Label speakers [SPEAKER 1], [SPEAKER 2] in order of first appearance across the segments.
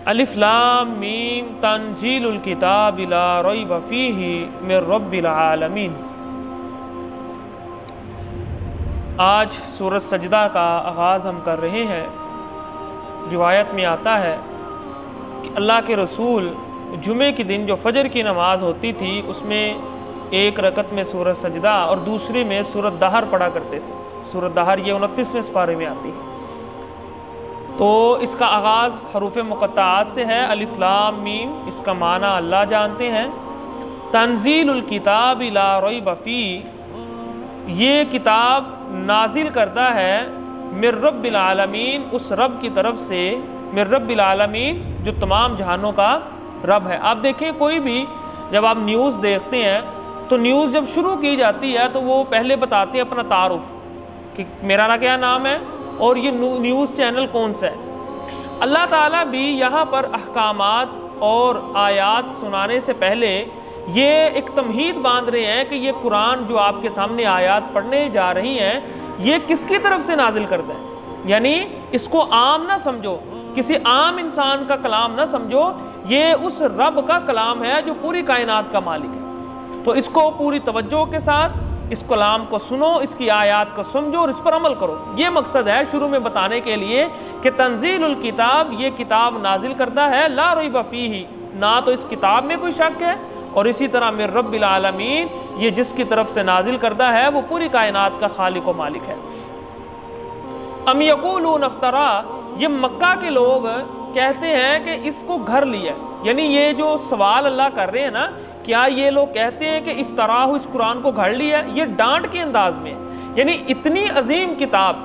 [SPEAKER 1] الف لام میم تنزیل الکتاب لا ریب فیہ من رب العالمین۔ آج سورۃ سجدہ کا آغاز ہم کر رہے ہیں۔ روایت میں آتا ہے کہ اللہ کے رسول جمعے کے دن جو فجر کی نماز ہوتی تھی اس میں ایک رکعت میں سورۃ سجدہ اور دوسری میں سورۃ دہر پڑھا کرتے تھے۔ سورۃ دہر یہ 29ویں سپارے میں آتی ہے۔ تو اس کا آغاز حروف مقطعات سے ہے، الف لام میم، اس کا معنی اللہ جانتے ہیں۔ تنزیل الکتاب لا ریب فیہ، یہ کتاب نازل کرتا ہے من رب العالمین، اس رب کی طرف سے، من رب العالمین جو تمام جہانوں کا رب ہے۔ آپ دیکھیں کوئی بھی جب آپ نیوز دیکھتے ہیں تو نیوز جب شروع کی جاتی ہے تو وہ پہلے بتاتے ہیں اپنا تعارف کہ میرا کیا نام ہے اور یہ نیوز چینل کون سا ہے۔ اللہ تعالیٰ بھی یہاں پر احکامات اور آیات سنانے سے پہلے یہ ایک تمہید باندھ رہے ہیں کہ یہ قرآن جو آپ کے سامنے آیات پڑھنے جا رہی ہیں یہ کس کی طرف سے نازل کرتا ہے، یعنی اس کو عام نہ سمجھو، کسی عام انسان کا کلام نہ سمجھو، یہ اس رب کا کلام ہے جو پوری کائنات کا مالک ہے۔ تو اس کو پوری توجہ کے ساتھ اس کلام کو سنو، اس کی آیات کو سمجھو اور اس پر عمل کرو۔ یہ مقصد ہے شروع میں بتانے کے لیے کہ تنزیل الکتاب، یہ کتاب نازل کرتا ہے لا ریب فیہ، نہ تو اس کتاب میں کوئی شک ہے، اور اسی طرح من رب العالمین، یہ جس کی طرف سے نازل کرتا ہے وہ پوری کائنات کا خالق و مالک ہے۔ ام یقولون افترا، یہ مکہ کے لوگ کہتے ہیں کہ اس کو گھڑ لیا، یعنی یہ جو سوال اللہ کر رہے ہیں نا، کیا یہ لوگ کہتے ہیں کہ افطرا ہو، اس قرآن کو گھڑ لیا؟ یہ ڈانٹ کے انداز میں، یعنی اتنی عظیم کتاب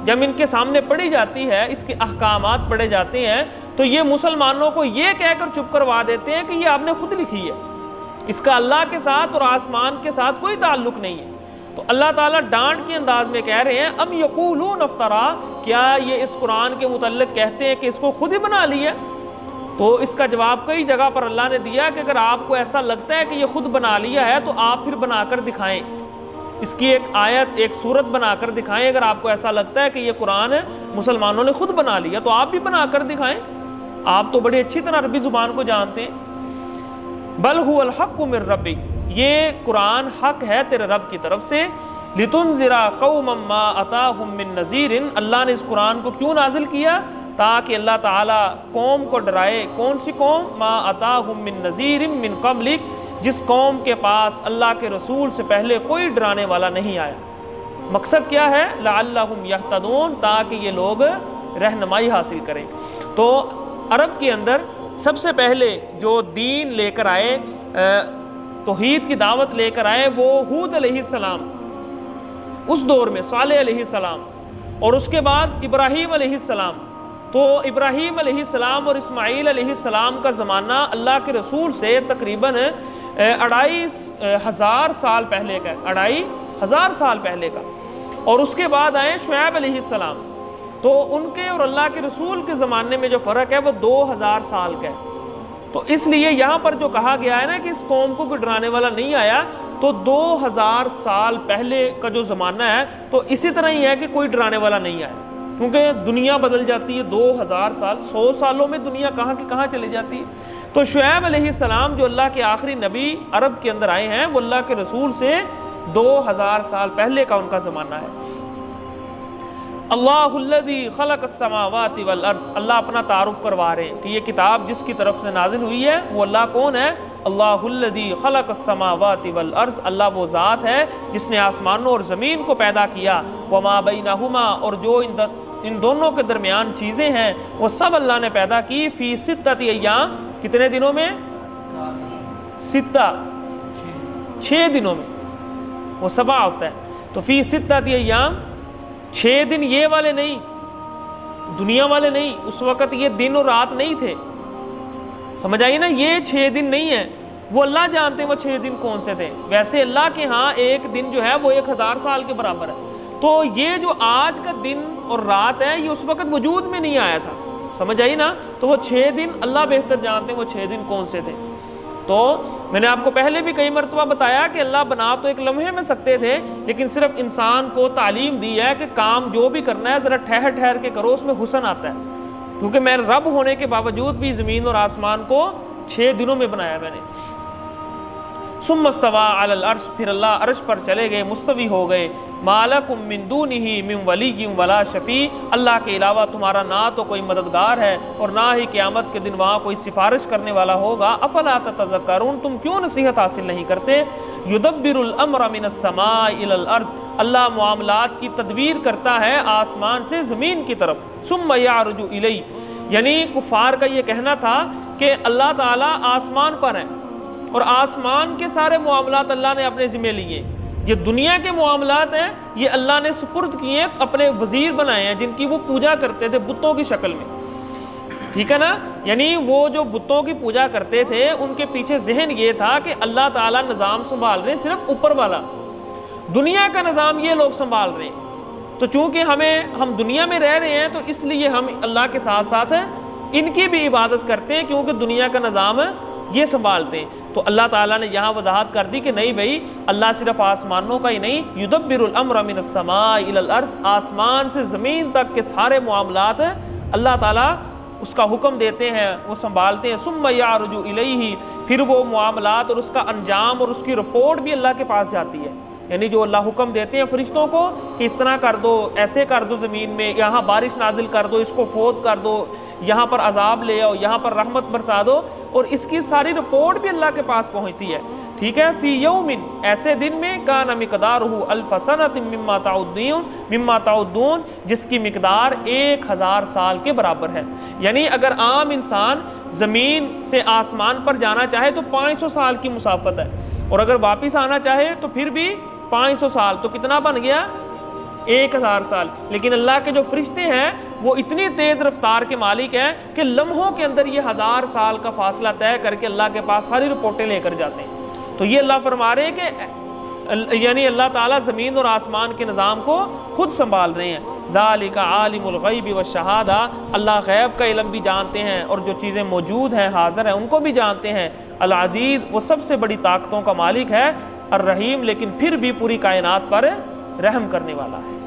[SPEAKER 1] جب ان کے سامنے پڑھی جاتی ہے، اس کے احکامات پڑھے جاتے ہیں تو یہ مسلمانوں کو یہ کہہ کر چپ کروا دیتے ہیں کہ یہ آپ نے خود لکھی ہے، اس کا اللہ کے ساتھ اور آسمان کے ساتھ کوئی تعلق نہیں ہے۔ تو اللہ تعالیٰ ڈانٹ کے انداز میں کہہ رہے ہیں ام یقولون افترا، کیا یہ اس قرآن کے متعلق کہتے ہیں کہ اس کو خود ہی بنا لیا؟ تو اس کا جواب کئی جگہ پر اللہ نے دیا کہ اگر آپ کو ایسا لگتا ہے کہ یہ خود بنا لیا ہے تو آپ پھر بنا کر دکھائیں، اس کی ایک آیت، ایک سورت بنا کر دکھائیں۔ اگر آپ کو ایسا لگتا ہے کہ یہ قرآن مسلمانوں نے خود بنا لیا تو آپ بھی بنا کر دکھائیں، آپ تو بڑی اچھی طرح عربی زبان کو جانتے ہیں۔ بل هو الحق من ربک، یہ قرآن حق ہے تیرے رب کی طرف سے۔ لتنذر قوما ما اتاهم من نذیر، اللہ نے اس قرآن کو کیوں نازل کیا؟ تاکہ اللہ تعالیٰ قوم کو ڈرائے۔ کون سی قوم؟ ما اتاهم من نذیر من قبلک، جس قوم کے پاس اللہ کے رسول سے پہلے کوئی ڈرانے والا نہیں آیا۔ مقصد کیا ہے؟ لعلہم یہتدون، تاکہ یہ لوگ رہنمائی حاصل کریں۔ تو عرب کے اندر سب سے پہلے جو دین لے کر آئے، توحید کی دعوت لے کر آئے، وہ ہود علیہ السلام، اس دور میں صالح علیہ السلام، اور اس کے بعد ابراہیم علیہ السلام۔ تو ابراہیم علیہ السلام اور اسماعیل علیہ السلام کا زمانہ اللہ کے رسول سے تقریباً 2500 سال پہلے کا، 2500 سال پہلے کا، اور اس کے بعد آئے شعیب علیہ السلام۔ تو ان کے اور اللہ کے رسول کے زمانے میں جو فرق ہے وہ 2000 سال کا ہے۔ تو اس لیے یہاں پر جو کہا گیا ہے نا کہ اس قوم کو کوئی ڈرانے والا نہیں آیا، تو 2000 سال پہلے کا جو زمانہ ہے تو اسی طرح ہی ہے کہ کوئی ڈرانے والا نہیں آیا، کیونکہ دنیا بدل جاتی ہے 2000 سال، 100 سالوں میں دنیا کہاں کی کہاں چلی جاتی ہے۔ تو شعیب علیہ السلام جو اللہ کے آخری نبی عرب کے اندر آئے ہیں، وہ اللہ کے رسول سے 2000 سال پہلے کا ان کا زمانہ ہے۔ اللہ الذی خلق السماوات والارض، اللہ اپنا تعارف کروا رہے ہیں کہ یہ کتاب جس کی طرف سے نازل ہوئی ہے وہ اللہ کون ہے؟ اللہ الذی خلق السماوات والارض، اللہ وہ ذات ہے جس نے آسمانوں اور زمین کو پیدا کیا، وما بینہما، اور جو ان دونوں کے درمیان چیزیں ہیں وہ سب اللہ نے پیدا کی، فی ستۃ ایام، کتنے دنوں میں؟ 6 دنوں میں، وہ 7 ہوتا ہے۔ تو فی ستۃ ایام، 6 دن یہ والے نہیں، دنیا والے نہیں، اس وقت یہ دن اور رات نہیں تھے، سمجھ آئیے نا، یہ 6 دن نہیں ہے، وہ اللہ جانتے ہیں وہ 6 دن کون سے تھے۔ ویسے اللہ کے ہاں ایک دن جو ہے وہ 1000 سال کے برابر ہے۔ تو یہ جو آج کا دن اور رات ہے یہ اس وقت وجود میں نہیں آیا تھا، سمجھ آئی نا، تو وہ 6 دن اللہ بہتر جانتے ہیں وہ 6 دن کون سے تھے۔ تو میں نے آپ کو پہلے بھی کئی مرتبہ بتایا کہ اللہ بنا تو ایک لمحے میں سکتے تھے، لیکن صرف انسان کو تعلیم دی ہے کہ کام جو بھی کرنا ہے ذرا ٹھہر ٹھہر کے کرو، اس میں حسن آتا ہے۔ کیونکہ میں رب ہونے کے باوجود بھی زمین اور آسمان کو 6 دنوں میں بنایا میں نے۔ ثم استوى علی العرش، پھر اللہ عرش پر چلے گئے، مستوی ہو گئے۔ ما لکم من دونہ من ولی ولا شفیع، اللہ کے علاوہ تمہارا نہ تو کوئی مددگار ہے اور نہ ہی قیامت کے دن وہاں کوئی سفارش کرنے والا ہوگا۔ افلا تتذکرون، تم کیوں نصیحت حاصل نہیں کرتے؟ یدبر الامر من السماء الی الارض، اللہ معاملات کی تدبیر کرتا ہے آسمان سے زمین کی طرف۔ ثم یعرج الی، یعنی کفار کا یہ کہنا تھا کہ اللہ تعالیٰ آسمان پر ہے اور آسمان کے سارے معاملات اللہ نے اپنے ذمہ لیے، یہ دنیا کے معاملات ہیں یہ اللہ نے سپرد کیے، اپنے وزیر بنائے ہیں جن کی وہ پوجا کرتے تھے بتوں کی شکل میں، ٹھیک ہے نا؟ یعنی وہ جو بتوں کی پوجا کرتے تھے ان کے پیچھے ذہن یہ تھا کہ اللہ تعالیٰ نظام سنبھال رہے ہیں، صرف اوپر والا دنیا کا نظام یہ لوگ سنبھال رہے ہیں، تو چونکہ ہم دنیا میں رہ رہے ہیں تو اس لیے ہم اللہ کے ساتھ ساتھ ان کی بھی عبادت کرتے ہیں کیونکہ دنیا کا نظام یہ سنبھالتے ہیں۔ تو اللہ تعالیٰ نے یہاں وضاحت کر دی کہ نہیں بھائی، اللہ صرف آسمانوں کا ہی نہیں، یدبر الامر من السماء الی الارض، آسمان سے زمین تک کے سارے معاملات اللہ تعالیٰ اس کا حکم دیتے ہیں، وہ سنبھالتے ہیں۔ ثم یعرج الیہ، پھر وہ معاملات اور اس کا انجام اور اس کی رپورٹ بھی اللہ کے پاس جاتی ہے، یعنی جو اللہ حکم دیتے ہیں فرشتوں کو کہ اس طرح کر دو، ایسے کر دو، زمین میں یہاں بارش نازل کر دو، اس کو فوت کر دو، یہاں پر عذاب لے آؤ، یہاں پر رحمت برسا دو، اور اس کی ساری رپورٹ بھی اللہ کے پاس پہنچتی ہے، ٹھیک ہے؟ فی یوم، ایسے دن میں، کان مقدارہ الف سنۃ مما تعدون، جس کی مقدار 1000 سال کے برابر ہے۔ یعنی اگر عام انسان زمین سے آسمان پر جانا چاہے تو 500 سال کی مسافت ہے، اور اگر واپس آنا چاہے تو پھر بھی 500 سال، تو کتنا بن گیا؟ 1000 سال۔ لیکن اللہ کے جو فرشتے ہیں وہ اتنی تیز رفتار کے مالک ہیں کہ لمحوں کے اندر یہ 1000 سال کا فاصلہ طے کر کے اللہ کے پاس ساری رپورٹیں لے کر جاتے ہیں۔ تو یہ اللہ فرما رہے ہیں کہ یعنی اللہ تعالیٰ زمین اور آسمان کے نظام کو خود سنبھال رہے ہیں۔ ذالک عالم الغیب والشہادہ، اللہ غیب کا علم بھی جانتے ہیں اور جو چیزیں موجود ہیں حاضر ہیں ان کو بھی جانتے ہیں۔ العزیز، وہ سب سے بڑی طاقتوں کا مالک ہے۔ الرحیم، لیکن پھر بھی پوری کائنات پر رحم کرنے والا ہے۔